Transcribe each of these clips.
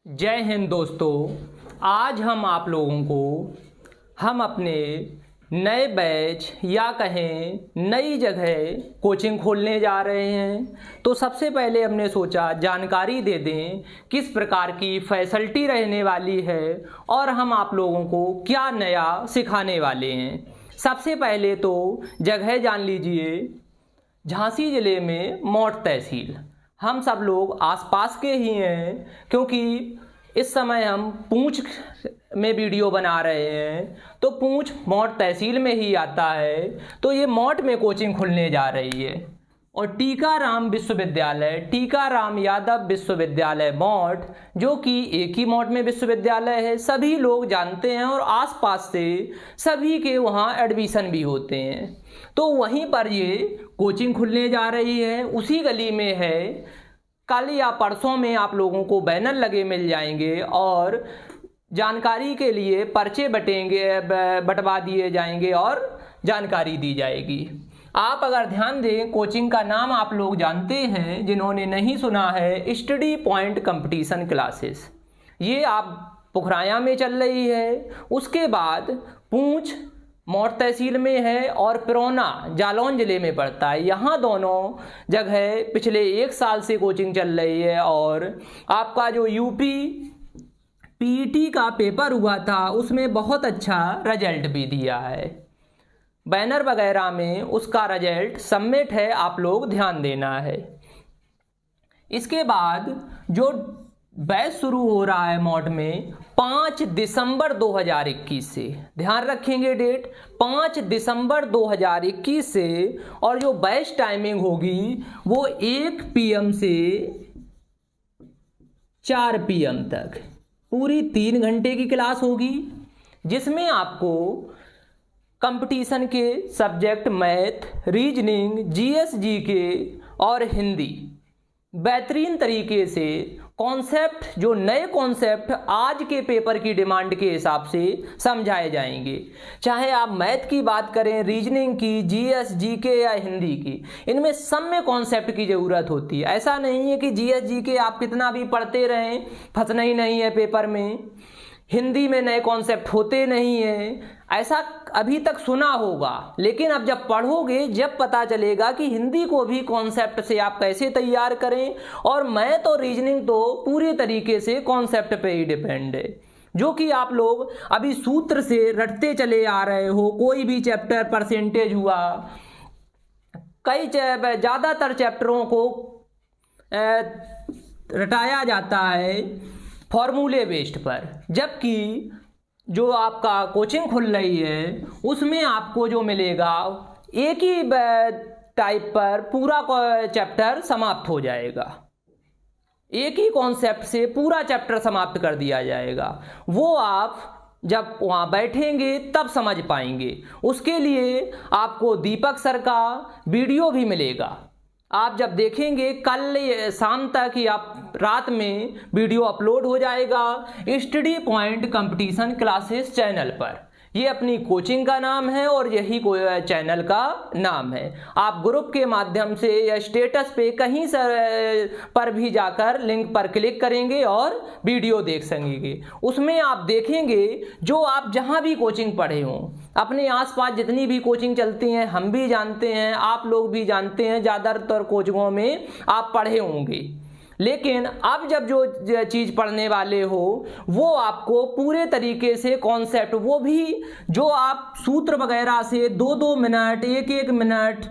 जय हिंद दोस्तों। आज हम आप लोगों को हम अपने नए बैच या कहें नई जगह कोचिंग खोलने जा रहे हैं। तो सबसे पहले हमने सोचा जानकारी दे दें किस प्रकार की फैसिलिटी रहने वाली है और हम आप लोगों को क्या नया सिखाने वाले हैं। सबसे पहले तो जगह जान लीजिए, झांसी ज़िले में मौठ तहसील। हम सब लोग आसपास के ही हैं क्योंकि इस समय हम पूंछ में वीडियो बना रहे हैं, तो पूंछ मौठ तहसील में ही आता है। तो ये मौठ में कोचिंग खुलने जा रही है और टीकाराम विश्वविद्यालय, टीकाराम यादव विश्वविद्यालय मौठ, जो कि एक ही मौठ में विश्वविद्यालय है, सभी लोग जानते हैं और आसपास से सभी के वहाँ एडमिशन भी होते हैं। तो वहीं पर ये कोचिंग खुलने जा रही है, उसी गली में है। कल या परसों में आप लोगों को बैनर लगे मिल जाएंगे और जानकारी के लिए पर्चे बंटवा दिए जाएंगे और जानकारी दी जाएगी। आप अगर ध्यान दें, कोचिंग का नाम आप लोग जानते हैं, जिन्होंने नहीं सुना है, स्टडी पॉइंट कंपटीशन क्लासेस। ये आप पुखराया में चल रही है। उसके बाद पूंछ मौठ तहसील में है और पिरौना जालौन ज़िले में पड़ता है। यहाँ दोनों जगह पिछले 1 साल से कोचिंग चल रही है और आपका जो यूपी पीईटी का पेपर हुआ था उसमें बहुत अच्छा रिजल्ट भी दिया है। बैनर वगैरह में उसका रिजल्ट सबमिट है, आप लोग ध्यान देना है। इसके बाद जो बैच शुरू हो रहा है मौठ में 5 दिसंबर 2021 से, ध्यान रखेंगे डेट 5 दिसंबर 2021 से। और जो बैच टाइमिंग होगी वो 1 PM से 4 PM तक पूरी 3 घंटे की क्लास होगी, जिसमें आपको कंपटीशन के subject math, reasoning, GS GK और हिंदी बेहतरीन तरीके से कॉन्सेप्ट, जो नए कॉन्सेप्ट आज के पेपर की डिमांड के हिसाब से समझाए जाएंगे। चाहे आप मैथ की बात करें, रीजनिंग की, GS GK या हिंदी की, इनमें सब में कॉन्सेप्ट की ज़रूरत होती है। ऐसा नहीं है कि GS GK आप कितना भी पढ़ते रहें, फंसना ही नहीं है पेपर में। हिंदी में नए कॉन्सेप्ट होते नहीं हैं, ऐसा अभी तक सुना होगा, लेकिन अब जब पढ़ोगे जब पता चलेगा कि हिंदी को भी कॉन्सेप्ट से आप कैसे तैयार करें। और मैथ और रीजनिंग तो पूरे तरीके से कॉन्सेप्ट पे ही डिपेंड है, जो कि आप लोग अभी सूत्र से रटते चले आ रहे हो। कोई भी चैप्टर परसेंटेज हुआ, कई ज़्यादातर चैप्टरों को रटाया जाता है फॉर्मूले बेस्ड पर, जबकि जो आपका कोचिंग खुल रही है उसमें आपको जो मिलेगा एक ही टाइप पर पूरा चैप्टर समाप्त हो जाएगा। एक ही कॉन्सेप्ट से पूरा चैप्टर समाप्त कर दिया जाएगा। वो आप जब वहाँ बैठेंगे तब समझ पाएंगे। उसके लिए आपको दीपक सर का वीडियो भी मिलेगा। आप जब देखेंगे कल शाम तक या रात में वीडियो अपलोड हो जाएगा study point competition classes channel पर। ये अपनी कोचिंग का नाम है और यही चैनल का नाम है। आप ग्रुप के माध्यम से या स्टेटस पे कहीं पर भी जाकर लिंक पर क्लिक करेंगे और वीडियो देख सकेंगे। उसमें आप देखेंगे जो आप जहां भी कोचिंग पढ़े हों, अपने आसपास जितनी भी कोचिंग चलती हैं, हम भी जानते हैं, आप लोग भी जानते हैं, ज़्यादातर कोचिंगों में आप पढ़े होंगे। लेकिन अब जब जो चीज़ पढ़ने वाले हो वो आपको पूरे तरीके से कॉन्सेप्ट, वो भी जो आप सूत्र वगैरह से 2-2 मिनट, 1-1 मिनट,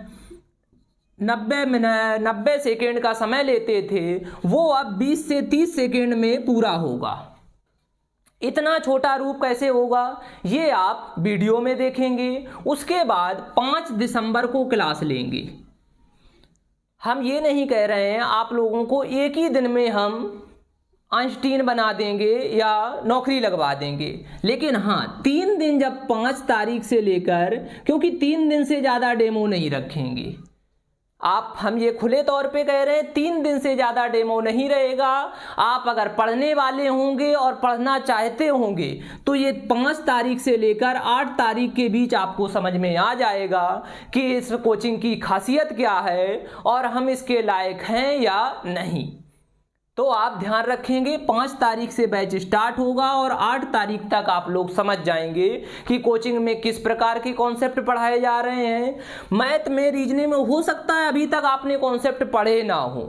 90 सेकेंड का समय लेते थे, वो अब 20 से 30 सेकेंड में पूरा होगा। इतना छोटा रूप कैसे होगा ये आप वीडियो में देखेंगे। उसके बाद 5 दिसंबर को क्लास लेंगे। हम ये नहीं कह रहे हैं आप लोगों को एक ही दिन में हम आइंस्टीन बना देंगे या नौकरी लगवा देंगे, लेकिन हाँ 3 दिन, जब 5 तारीख से लेकर, क्योंकि 3 दिन से ज़्यादा डेमो नहीं रखेंगे आप, हम ये खुले तौर पे कह रहे हैं 3 दिन से ज़्यादा डेमो नहीं रहेगा। आप अगर पढ़ने वाले होंगे और पढ़ना चाहते होंगे तो ये 5 तारीख से लेकर 8 तारीख के बीच आपको समझ में आ जाएगा कि इस कोचिंग की खासियत क्या है और हम इसके लायक हैं या नहीं। तो आप ध्यान रखेंगे 5 तारीख से बैच स्टार्ट होगा और 8 तारीख तक आप लोग समझ जाएंगे कि कोचिंग में किस प्रकार के कॉन्सेप्ट पढ़ाए जा रहे हैं। मैथ में, रीजनिंग में हो सकता है अभी तक आपने कॉन्सेप्ट पढ़े ना हो,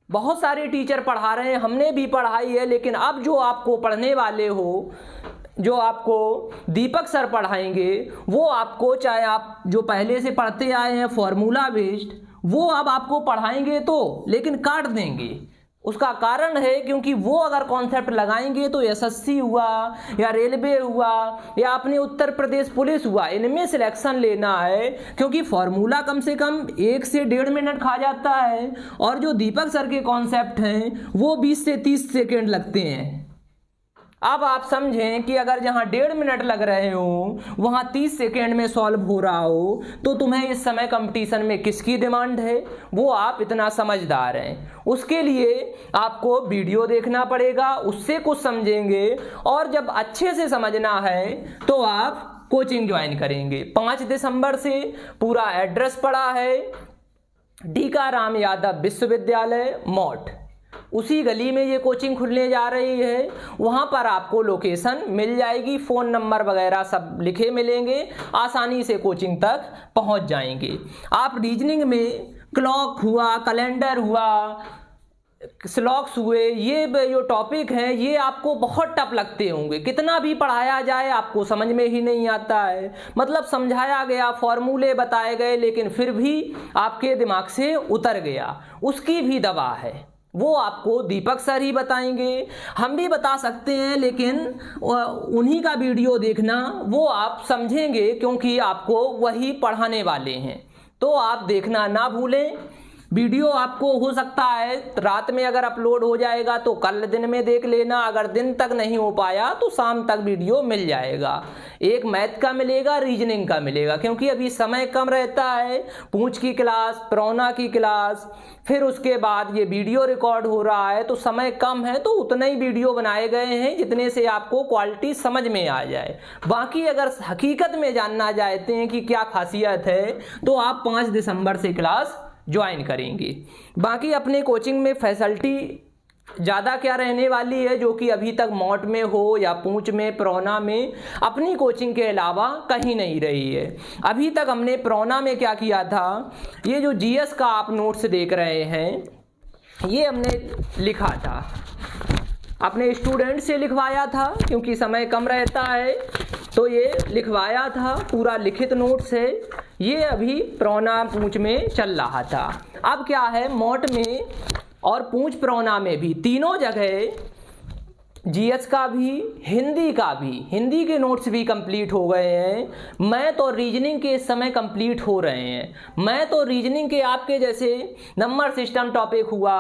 बहुत सारे टीचर पढ़ा रहे हैं, हमने भी पढ़ाई है, लेकिन अब जो आपको पढ़ने वाले हो, जो आपको दीपक सर पढ़ाएंगे, वो आपको, चाहे आप जो पहले से पढ़ते आए हैं फॉर्मूला बेस्ड, वो अब आपको पढ़ाएंगे तो, लेकिन काट देंगे। उसका कारण है क्योंकि वो अगर कॉन्सेप्ट लगाएंगे तो एसएससी हुआ या रेलवे हुआ या अपने उत्तर प्रदेश पुलिस हुआ, इनमें सिलेक्शन लेना है, क्योंकि फॉर्मूला कम से कम 1 से 1.5 मिनट खा जाता है और जो दीपक सर के कॉन्सेप्ट हैं वो 20 से 30 सेकेंड लगते हैं। अब आप समझें कि अगर जहां 1.5 मिनट लग रहे हो वहां 30 सेकेंड में सॉल्व हो रहा हो, तो तुम्हें इस समय कंपटीशन में किसकी डिमांड है, वो आप इतना समझदार हैं। उसके लिए आपको वीडियो देखना पड़ेगा, उससे कुछ समझेंगे, और जब अच्छे से समझना है तो आप कोचिंग ज्वाइन करेंगे। 5 दिसंबर से पूरा एड्रेस पड़ा है, टीका राम यादव विश्वविद्यालय मॉट, उसी गली में ये कोचिंग खुलने जा रही है। वहाँ पर आपको लोकेशन मिल जाएगी, फ़ोन नंबर वगैरह सब लिखे मिलेंगे, आसानी से कोचिंग तक पहुँच जाएंगे। आप रीजनिंग में क्लॉक हुआ, कैलेंडर हुआ, स्लॉक्स हुए, ये जो टॉपिक हैं ये आपको बहुत टफ लगते होंगे, कितना भी पढ़ाया जाए आपको समझ में ही नहीं आता है। मतलब समझाया गया, फॉर्मूले बताए गए, लेकिन फिर भी आपके दिमाग से उतर गया, उसकी भी दवा है, वो आपको दीपक सर ही बताएंगे। हम भी बता सकते हैं, लेकिन उन्हीं का वीडियो देखना, वो आप समझेंगे क्योंकि आपको वही पढ़ाने वाले हैं। तो आप देखना ना भूलें। वीडियो आपको हो सकता है रात में अगर अपलोड हो जाएगा तो कल दिन में देख लेना, अगर दिन तक नहीं हो पाया तो शाम तक वीडियो मिल जाएगा। एक मैथ का मिलेगा, रीजनिंग का मिलेगा, क्योंकि अभी समय कम रहता है। पूंछ की क्लास, प्रोना की क्लास, फिर उसके बाद ये वीडियो रिकॉर्ड हो रहा है, तो समय कम है, तो उतने ही वीडियो बनाए गए हैं जितने से आपको क्वालिटी समझ में आ जाए। बाकी अगर हकीकत में जानना चाहते हैं कि क्या खासियत है, तो आप 5 दिसंबर से क्लास ज्वाइन करेंगे। बाकी अपने कोचिंग में फैसिलिटी ज़्यादा क्या रहने वाली है, जो कि अभी तक मॉट में हो या पूंछ में, प्रोना में, अपनी कोचिंग के अलावा कहीं नहीं रही है। अभी तक हमने प्रोना में क्या किया था, ये जो जीएस का आप नोट्स देख रहे हैं, ये हमने लिखा था, अपने स्टूडेंट से लिखवाया था, क्योंकि समय कम रहता है, तो ये लिखवाया था, पूरा लिखित नोट्स है। ये अभी प्रोना पूंछ में चल रहा था। अब क्या है, मॉट में और पूंछ प्रोना में भी तीनों जगह जीएस का भी, हिंदी का भी, हिंदी के नोट्स भी कंप्लीट हो गए हैं। मैथ और रीजनिंग के इस समय कंप्लीट हो रहे हैं। मैथ और रीजनिंग के आपके जैसे नंबर सिस्टम टॉपिक हुआ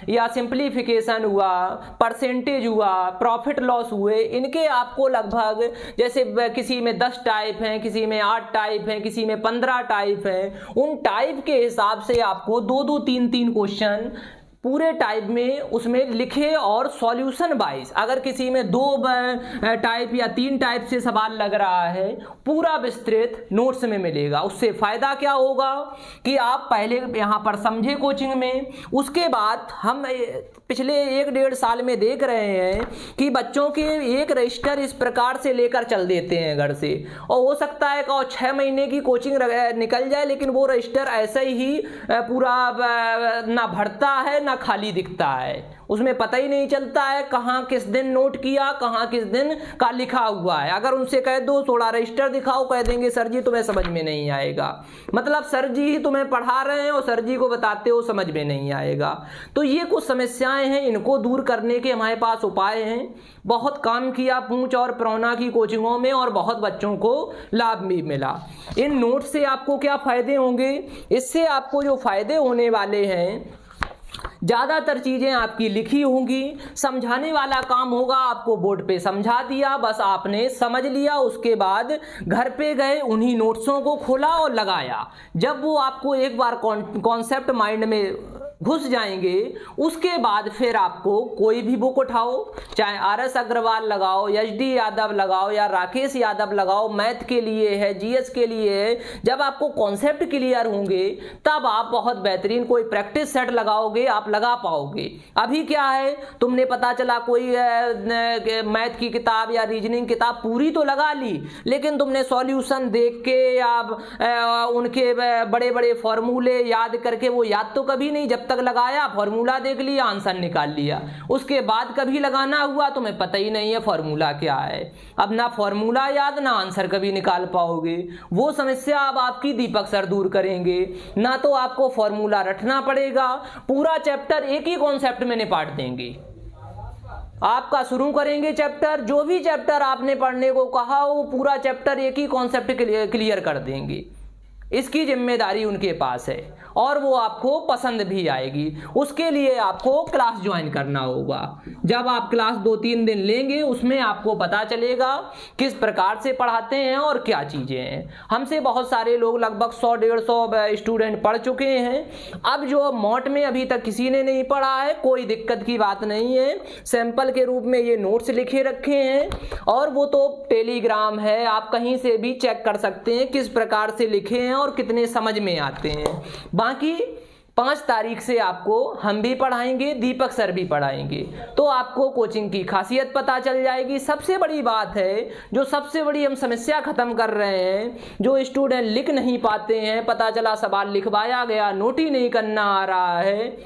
या सिंप्लीफिकेशन हुआ, परसेंटेज हुआ, प्रॉफिट लॉस हुए, इनके आपको लगभग जैसे किसी में 10 टाइप हैं, किसी में 8 टाइप हैं, किसी में 15 टाइप हैं, उन टाइप के हिसाब से आपको 2-2, 3-3 क्वेश्चन पूरे टाइप में उसमें लिखे और सॉल्यूशन वाइज, अगर किसी में 2 टाइप या 3 टाइप से सवाल लग रहा है, पूरा विस्तृत नोट्स में मिलेगा। उससे फ़ायदा क्या होगा कि आप पहले यहाँ पर समझे कोचिंग में, उसके बाद हम पिछले 1-1.5 साल में देख रहे हैं कि बच्चों के एक रजिस्टर इस प्रकार से लेकर चल देते हैं घर से, और हो सकता है कि 6 महीने की कोचिंग निकल जाए, लेकिन वो रजिस्टर ऐसे ही पूरा ना भरता है ना खाली दिखता है, उसमें पता ही नहीं चलता है कहाँ किस दिन नोट किया, कहाँ किस दिन का लिखा हुआ है। अगर उनसे कह दो थोड़ा रजिस्टर दिखाओ, कह देंगे सर जी तुम्हें समझ में नहीं आएगा। मतलब सर जी ही तुम्हें पढ़ा रहे हैं और सर जी को बताते हो, समझ में नहीं आएगा। तो ये कुछ समस्याएं हैं, इनको दूर करने के हमारे पास उपाय हैं। बहुत काम किया पूंछ और प्रोना की कोचिंगों में और बहुत बच्चों को लाभ भी मिला। इन नोट से आपको क्या फायदे होंगे, इससे आपको जो फायदे होने वाले हैं, ज़्यादातर चीज़ें आपकी लिखी होंगी, समझाने वाला काम होगा, आपको बोर्ड पे समझा दिया, बस आपने समझ लिया, उसके बाद घर पे गए उन्हीं नोट्सों को खोला और लगाया। जब वो आपको एक बार कॉन्सेप्ट माइंड में घुस जाएंगे, उसके बाद फिर आपको कोई भी बुक उठाओ, चाहे RS अग्रवाल लगाओ, HD यादव लगाओ या राकेश यादव लगाओ, मैथ के लिए है, GS के लिए है, जब आपको कॉन्सेप्ट क्लियर होंगे तब आप बहुत बेहतरीन कोई प्रैक्टिस सेट लगाओगे, आप लगा पाओगे। अभी क्या है, तुमने पता चला कोई मैथ की किताब या रीजनिंग किताब पूरी तो लगा ली, लेकिन तुमने सॉल्यूशन देख के या उनके बड़े बड़े फॉर्मूले याद करके, वो याद तो कभी नहीं, जब तक लगाया फॉर्मूला देख लिया आंसर निकाल लिया, उसके बाद कभी लगाना हुआ तुम्हें पता ही नहीं है फॉर्मूला क्या है। अब ना फॉर्मूला याद ना आंसर कभी निकाल पाओगे। वो समस्या अब आपकी दीपक सर दूर करेंगे। ना तो आपको फॉर्मूला रटना पड़ेगा, पूरा चैप्टर एक ही कॉन्सेप्ट में निपाट देंगे। आपका शुरू करेंगे चैप्टर, जो भी चैप्टर आपने पढ़ने को कहा वो पूरा चैप्टर एक ही कॉन्सेप्ट क्लियर कर देंगे। इसकी जिम्मेदारी उनके पास है और वो आपको पसंद भी आएगी। उसके लिए आपको क्लास ज्वाइन करना होगा। जब आप क्लास 2-3 दिन लेंगे उसमें आपको पता चलेगा किस प्रकार से पढ़ाते हैं और क्या चीज़ें हैं। हमसे बहुत सारे लोग लगभग 100-150 स्टूडेंट पढ़ चुके हैं। अब जो मॉट में अभी तक किसी ने नहीं पढ़ा है, कोई दिक्कत की बात नहीं है। सैंपल के रूप में ये नोट्स लिखे रखे हैं और वो तो टेलीग्राम है, आप कहीं से भी चेक कर सकते हैं किस प्रकार से लिखे हैं और कितने समझ में आते हैं। बाकी 5 तारीख से आपको हम भी पढ़ाएंगे, दीपक सर भी पढ़ाएंगे, तो आपको कोचिंग की खासियत पता चल जाएगी। सबसे बड़ी बात है, जो सबसे बड़ी हम समस्या खत्म कर रहे हैं, जो स्टूडेंट लिख नहीं पाते हैं, पता चला सवाल लिखवाया गया, नोट ही नहीं करना आ रहा है,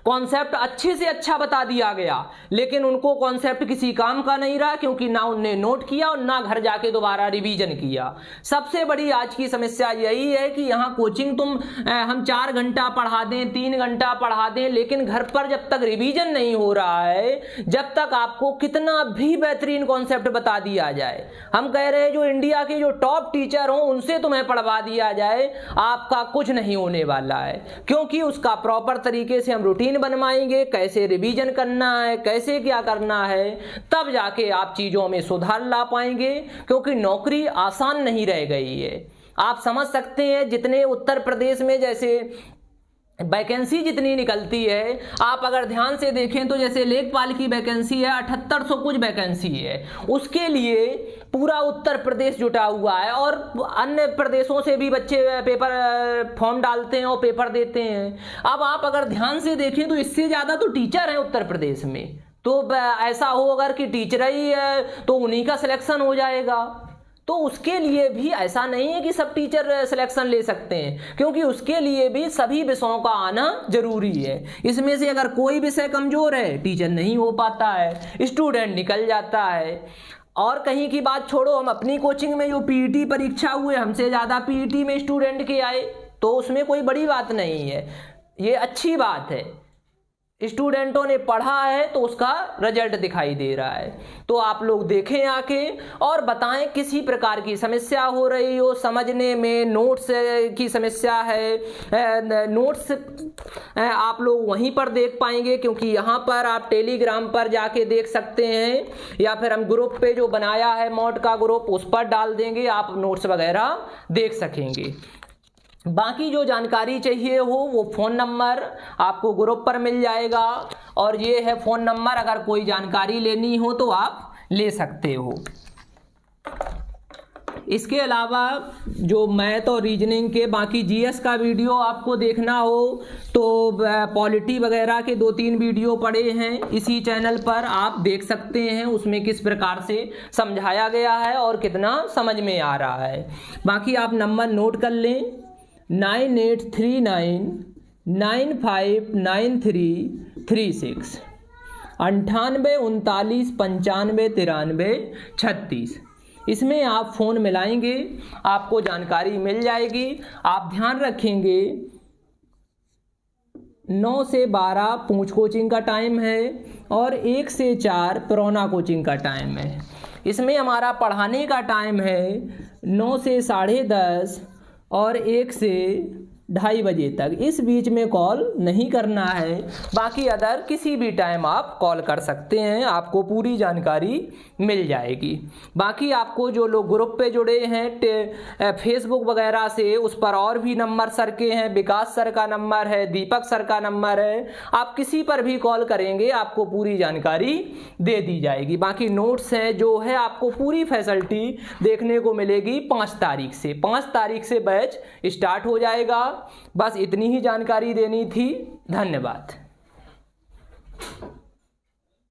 कॉन्सेप्ट अच्छे से अच्छा बता दिया गया, लेकिन उनको कॉन्सेप्ट किसी काम का नहीं रहा, क्योंकि ना उनने नोट किया और ना घर जाके दोबारा रिवीजन किया। सबसे बड़ी आज की समस्या यही है कि यहाँ कोचिंग हम 4 घंटा पढ़ा दें, 3 घंटा पढ़ा दें, लेकिन घर पर जब तक रिवीजन नहीं हो रहा है, जब तक आपको कितना भी बेहतरीन कॉन्सेप्ट बता दिया जाए, हम कह रहे हैं जो इंडिया के जो टॉप टीचर हों उनसे तुम्हें पढ़वा दिया जाए, आपका कुछ नहीं होने वाला है। क्योंकि उसका प्रॉपर तरीके से हम रूटीन बनवाएंगे, कैसे रिवीजन करना है, कैसे क्या करना है, तब जाके आप चीजों में सुधार ला पाएंगे। क्योंकि नौकरी आसान नहीं रह गई है। आप समझ सकते हैं जितने उत्तर प्रदेश में जैसे वैकेंसी जितनी निकलती है, आप अगर ध्यान से देखें तो जैसे लेखपाल की वैकेंसी है 7800 कुछ वैकेंसी है, उसके लिए पूरा उत्तर प्रदेश जुटा हुआ है और अन्य प्रदेशों से भी बच्चे पेपर फॉर्म डालते हैं और पेपर देते हैं। अब आप अगर ध्यान से देखें तो इससे ज़्यादा तो टीचर हैं उत्तर प्रदेश में। तो ऐसा हो अगर कि टीचर ही है तो उन्हीं का सिलेक्शन हो जाएगा। तो उसके लिए भी ऐसा नहीं है कि सब टीचर सिलेक्शन ले सकते हैं, क्योंकि उसके लिए भी सभी विषयों का आना जरूरी है। इसमें से अगर कोई विषय कमजोर है, टीचर नहीं हो पाता है, स्टूडेंट निकल जाता है। और कहीं की बात छोड़ो, हम अपनी कोचिंग में जो PET परीक्षा हुए, हमसे ज़्यादा PET में स्टूडेंट के आए, तो उसमें कोई बड़ी बात नहीं है, ये अच्छी बात है। स्टूडेंटों ने पढ़ा है तो उसका रिजल्ट दिखाई दे रहा है। तो आप लोग देखें आके और बताएं किसी प्रकार की समस्या हो रही हो समझने में, नोट्स की समस्या है, नोट्स आप लोग वहीं पर देख पाएंगे, क्योंकि यहाँ पर आप टेलीग्राम पर जाके देख सकते हैं, या फिर हम ग्रुप पे जो बनाया है मॉड का ग्रुप, उस पर डाल देंगे, आप नोट्स वगैरह देख सकेंगे। बाकी जो जानकारी चाहिए हो वो फ़ोन नंबर आपको ग्रुप पर मिल जाएगा, और ये है फ़ोन नंबर, अगर कोई जानकारी लेनी हो तो आप ले सकते हो। इसके अलावा जो मैथ और रीजनिंग के बाकी GS का वीडियो आपको देखना हो तो पॉलिटी वगैरह के 2-3 वीडियो पड़े हैं इसी चैनल पर, आप देख सकते हैं उसमें किस प्रकार से समझाया गया है और कितना समझ में आ रहा है। बाकी आप नंबर नोट कर लें, 9839959336 9839959336। इसमें आप फ़ोन मिलाएंगे, आपको जानकारी मिल जाएगी। आप ध्यान रखेंगे 9 से 12 पूंछ कोचिंग का टाइम है और 1 से 4 पुराना कोचिंग का टाइम है। इसमें हमारा पढ़ाने का टाइम है 9 से 10:30 और 1 से 2:30 बजे तक, इस बीच में कॉल नहीं करना है। बाकी अदर किसी भी टाइम आप कॉल कर सकते हैं, आपको पूरी जानकारी मिल जाएगी। बाकी आपको जो लोग ग्रुप पे जुड़े हैं फेसबुक वगैरह से, उस पर और भी नंबर सर के हैं, विकास सर का नंबर है, दीपक सर का नंबर है, आप किसी पर भी कॉल करेंगे आपको पूरी जानकारी दे दी जाएगी। बाकी नोट्स हैं जो है आपको पूरी फैसिलिटी देखने को मिलेगी 5 तारीख से। 5 तारीख से बैच स्टार्ट हो जाएगा। बस इतनी ही जानकारी देनी थी। धन्यवाद।